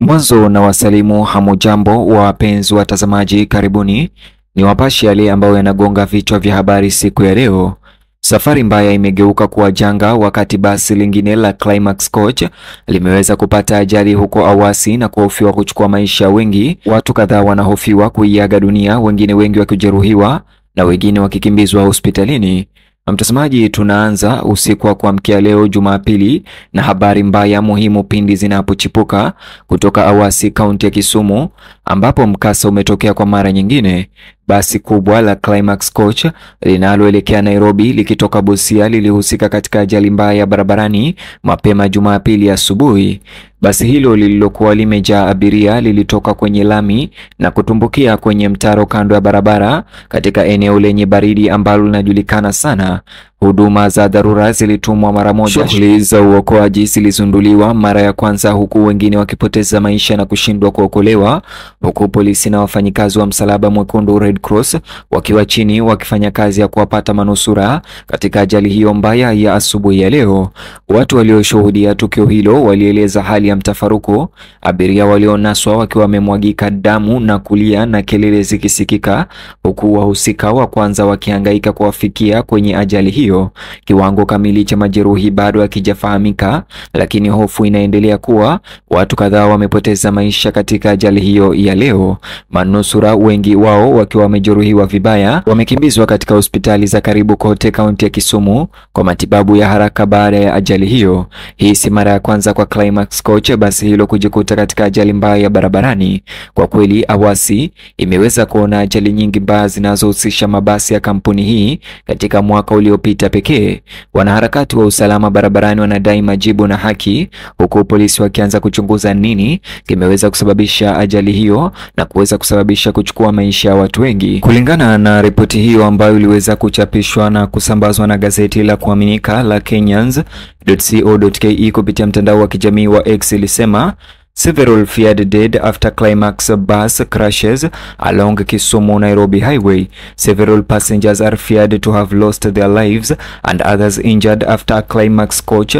Mwanzo na wasalimu hamujambo wapenzi watazamaji, karibuni ni wapashi yale ambayo yanagonga vichwa vya habari siku ya leo. Safari mbaya imegeuka kuwa janga wakati basi lingine la Climax Coach limeweza kupata ajali huko Awasi na kuhofiwa kuchukua maisha wengi. Watu kadhaa wanahofiwa kuiaga dunia, wengine wengi wakijeruhiwa na wengine wakikimbizwa hospitalini. Mtazamaji, tunaanza usiku wa kuamkia leo Jumapili na habari mbaya muhimu pindi zinapochipuka kutoka Awasi, kaunti ya Kisumu, ambapo mkasa umetokea kwa mara nyingine. Basi kubwa la Climax Coach linaloelekea Nairobi likitoka Busia lilihusika katika ajali mbaya barabarani mapema Jumapili asubuhi. Basi hilo lililokuwa limejaa abiria lilitoka kwenye lami na kutumbukia kwenye mtaro kando ya barabara katika eneo lenye baridi ambalo linajulikana sana. Huduma za dharura zilitumwa mara moja. Shughuli za uokoaji zilizunduliwa mara ya kwanza, huku wengine wakipoteza maisha na kushindwa kuokolewa, huku polisi na wafanyikazi wa Msalaba Mwekundu Red Cross wakiwa chini wakifanya kazi ya kuwapata manusura katika ajali hiyo mbaya ya asubuhi ya leo. Watu walioshuhudia tukio hilo walieleza hali ya mtafaruku, abiria walionaswa wakiwa wamemwagika damu na kulia na kelele zikisikika, huku wahusika wa kwanza wakihangaika kuwafikia kwenye ajali hiyo. Kiwango kamili cha majeruhi bado hakijafahamika, lakini hofu inaendelea kuwa watu kadhaa wamepoteza maisha katika ajali hiyo ya leo. Manusura, wengi wao wakiwa wamejeruhiwa vibaya, wamekimbizwa katika hospitali za karibu kote kaunti ya Kisumu kwa matibabu ya haraka baada ya ajali hiyo. Hii si mara ya kwanza kwa Climax Coach basi hilo kujikuta katika ajali mbaya ya barabarani. Kwa kweli, Awasi imeweza kuona ajali nyingi mbaya zinazohusisha mabasi ya kampuni hii katika mwaka uliopita pekee. Wanaharakati wa usalama barabarani wanadai majibu na haki, huku polisi wakianza kuchunguza nini kimeweza kusababisha ajali hiyo na kuweza kusababisha kuchukua maisha ya watu wengi. Kulingana na ripoti hiyo ambayo iliweza kuchapishwa na kusambazwa na gazeti la kuaminika la Kenyans.co.ke kupitia mtandao wa kijamii wa X, ilisema several feared dead after Climax bus crashes along Kisumu-Nairobi highway. Several passengers are feared to have lost their lives and others injured after a Climax coach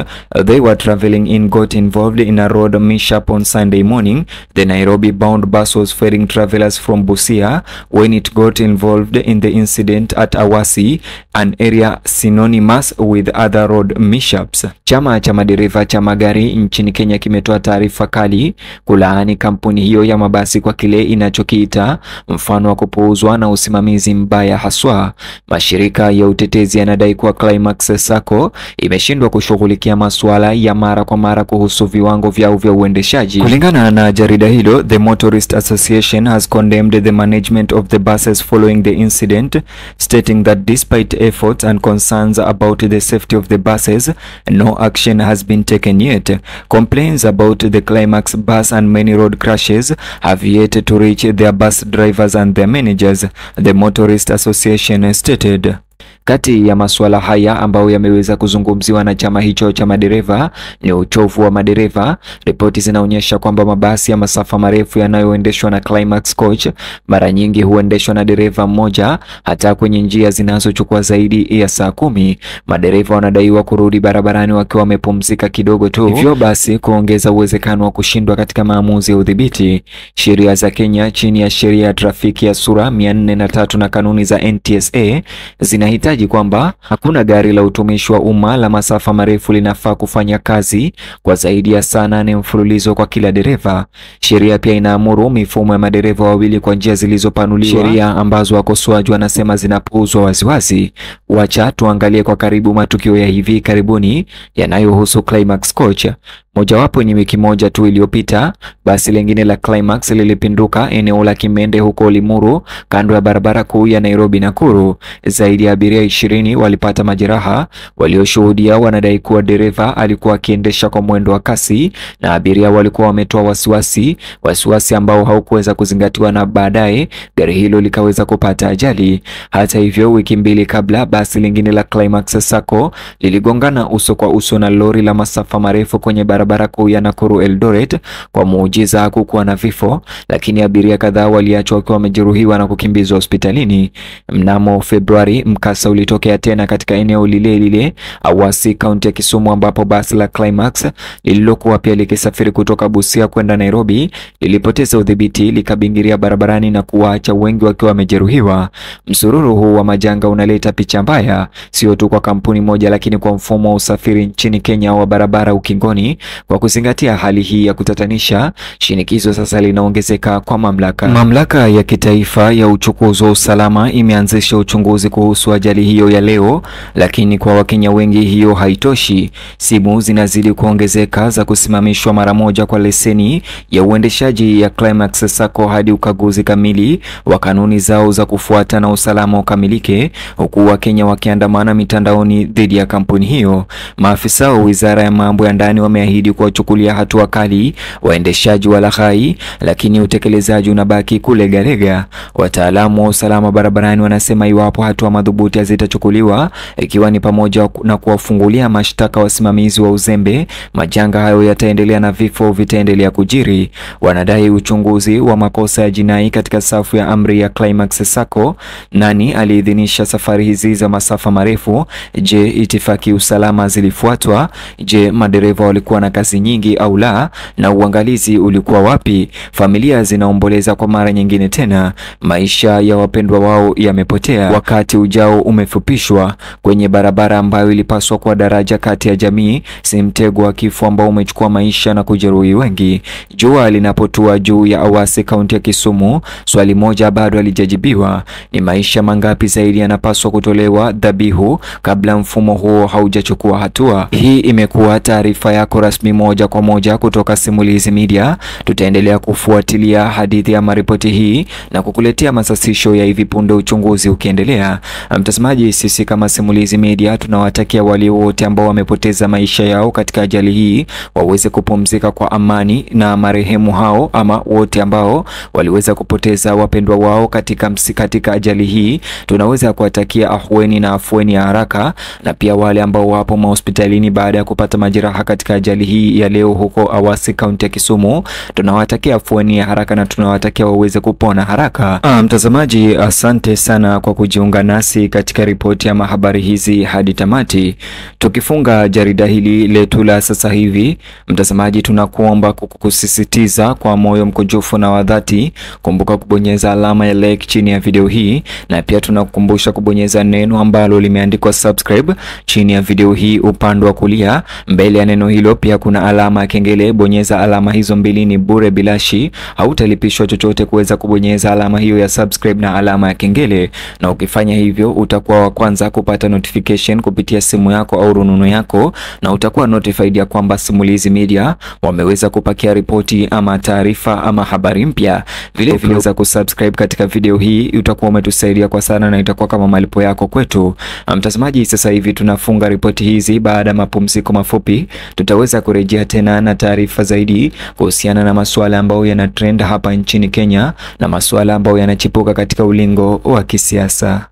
they were traveling in got involved in a road mishap on Sunday morning. The Nairobi-bound bus was ferrying travelers from Busia when it got involved in the incident at Awasi, an area synonymous with other road mishaps. Chama cha madereva cha magari nchini Kenya kimetoa taarifa kali kulaani kampuni hiyo ya mabasi kwa kile inachokiita mfano wa kupuuzwa na usimamizi mbaya haswa. Mashirika ya utetezi yanadai kuwa Climax Sacco imeshindwa kushughulikia masuala ya mara kwa mara kuhusu viwango vyao vya uendeshaji. Kulingana na jarida hilo, the Motorist Association has condemned the management of the buses following the incident, stating that despite efforts and concerns about the safety of the buses, no action has been taken yet. Complaints about the Climax bus and many road crashes have yet to reach their bus drivers and their managers, the Motorist Association stated. Kati ya masuala haya ambayo yameweza kuzungumziwa na chama hicho cha madereva ni uchovu wa madereva. Ripoti zinaonyesha kwamba mabasi ya masafa marefu yanayoendeshwa na Climax Coach mara nyingi huendeshwa na dereva mmoja, hata kwenye njia zinazochukua zaidi ya saa 10. Madereva wanadaiwa kurudi barabarani wakiwa wamepumzika kidogo tu, hivyo basi kuongeza uwezekano wa kushindwa katika maamuzi ya udhibiti. Sheria za Kenya chini ya sheria ya trafiki ya sura 403 na kanuni za NTSA zinahitaji kwamba hakuna gari la utumishi wa umma la masafa marefu linafaa kufanya kazi kwa zaidi ya saa 8 mfululizo kwa kila dereva. Sheria pia inaamuru mifumo ya madereva wawili kwa njia zilizopanuliwa, sheria ambazo wakosoaji wanasema zinapuuzwa waziwazi. Wacha tuangalie kwa karibu matukio ya hivi karibuni yanayohusu Climax Coach. Mojawapo ni wiki moja tu iliyopita, basi lingine la Climax lilipinduka eneo la Kimende huko Limuru, kando ya barabara kuu ya Nairobi Nakuru. Zaidi ya abiria 20 walipata majeraha. Walioshuhudia wanadai kuwa dereva alikuwa akiendesha kwa mwendo wa kasi na abiria walikuwa wametoa wasiwasi ambao haukuweza kuzingatiwa, na baadaye gari hilo likaweza kupata ajali. Hata hivyo, wiki mbili kabla, basi lingine la Climax Sacco liligongana uso kwa uso na lori la masafa marefu kwenye barabara barabara kuu ya Nakuru Eldoret. Kwa muujiza hakukuwa na vifo, lakini abiria kadhaa waliachwa wakiwa wamejeruhiwa na kukimbizwa hospitalini. Mnamo Februari, mkasa ulitokea tena katika eneo lile Awasi, kaunti ya Kisumu, ambapo basi la Climax lililokuwa pia likisafiri kutoka Busia kwenda Nairobi lilipoteza udhibiti, likabingiria barabarani na kuwaacha wengi wakiwa wamejeruhiwa. Msururu huu wa majanga unaleta picha mbaya sio tu kwa kampuni moja, lakini kwa mfumo wa usafiri nchini Kenya wa barabara ukingoni. Kwa kuzingatia hali hii ya kutatanisha, shinikizo sasa linaongezeka kwa mamlaka ya kitaifa ya uchukuzi wa usalama imeanzisha uchunguzi kuhusu ajali hiyo ya leo, lakini kwa Wakenya wengi hiyo haitoshi. Simu zinazidi kuongezeka za kusimamishwa mara moja kwa leseni ya uendeshaji ya Climax Sacco hadi ukaguzi kamili wa kanuni zao za kufuata na usalama ukamilike, huku Wakenya wakiandamana mitandaoni dhidi ya kampuni hiyo. Maafisa wa Wizara ya Mambo ya Ndani wameahidi kuwachukulia hatua kali waendeshaji walaghai, lakini utekelezaji unabaki kulegalega. Wataalamu wa usalama barabarani wanasema iwapo hatua madhubuti hazitachukuliwa, ikiwa ni pamoja na kuwafungulia mashtaka wasimamizi wa uzembe, majanga hayo yataendelea na vifo vitaendelea kujiri. Wanadai uchunguzi wa makosa ya jinai katika safu ya amri ya Climax Sacco. Nani aliidhinisha safari hizi za masafa marefu? Je, itifaki usalama zilifuatwa? Je, madereva walikuwa na kazi nyingi au la? Na uangalizi ulikuwa wapi? Familia zinaomboleza kwa mara nyingine tena. Maisha ya wapendwa wao yamepotea. Wakati ujao umefupishwa kwenye barabara ambayo ilipaswa kuwa daraja kati ya jamii, si mtego wa kifo ambao umechukua maisha na kujeruhi wengi. Jua linapotua juu ya Awasi, kaunti ya Kisumu, swali moja bado halijajibiwa: ni maisha mangapi zaidi yanapaswa kutolewa dhabihu kabla mfumo huo haujachukua hatua? Hii imekuwa taarifa yako rasmi moja kwa moja kutoka Simulizi Media. Tutaendelea kufuatilia hadithi ya maripoti hii na kukuletea masasisho ya hivi punde uchunguzi ukiendelea. Mtazamaji, sisi kama Simulizi Media tunawatakia wale wote ambao wamepoteza maisha yao katika ajali hii waweze kupumzika kwa amani, na marehemu hao ama wote ambao waliweza kupoteza wapendwa wao katika ajali hii tunaweza kuwatakia ahueni na afueni ya haraka, na pia wale ambao wapo hospitalini baada ya kupata majeraha katika ajali hii ya leo huko Awasi, kaunti ya Kisumu, tunawatakia afueni ya haraka na tunawatakia waweze kupona haraka. Mtazamaji, asante sana kwa kujiunga nasi katika ripoti ya habari hizi hadi tamati. Tukifunga jarida hili letu la sasa hivi, mtazamaji, tunakuomba kukusisitiza kwa moyo mkunjufu na wa dhati, kumbuka kubonyeza alama ya like chini ya video hii, na pia tunakukumbusha kubonyeza neno ambalo limeandikwa subscribe chini ya video hii upande wa kulia. Mbele ya neno hilo pia kuna alama ya kengele. Bonyeza alama hizo mbili, ni bure bilashi, hautalipishwa chochote kuweza kubonyeza alama hiyo ya subscribe na alama ya kengele, na ukifanya hivyo utakuwa wa kwanza kupata notification kupitia simu yako au rununu yako, na utakuwa notified ya kwamba Simulizi Media wameweza kupakia ripoti ama taarifa ama habari mpya. Vile unaweza kusubscribe katika video hii, utakuwa umetusaidia kwa sana na itakuwa kama malipo yako kwetu. Mtazamaji, sasa hivi tunafunga ripoti hizi. Baada ya mapumziko mafupi, tutaweza kurejea tena na taarifa zaidi kuhusiana na masuala ambayo yana trend hapa nchini Kenya na masuala ambayo yanachipuka katika ulingo wa kisiasa.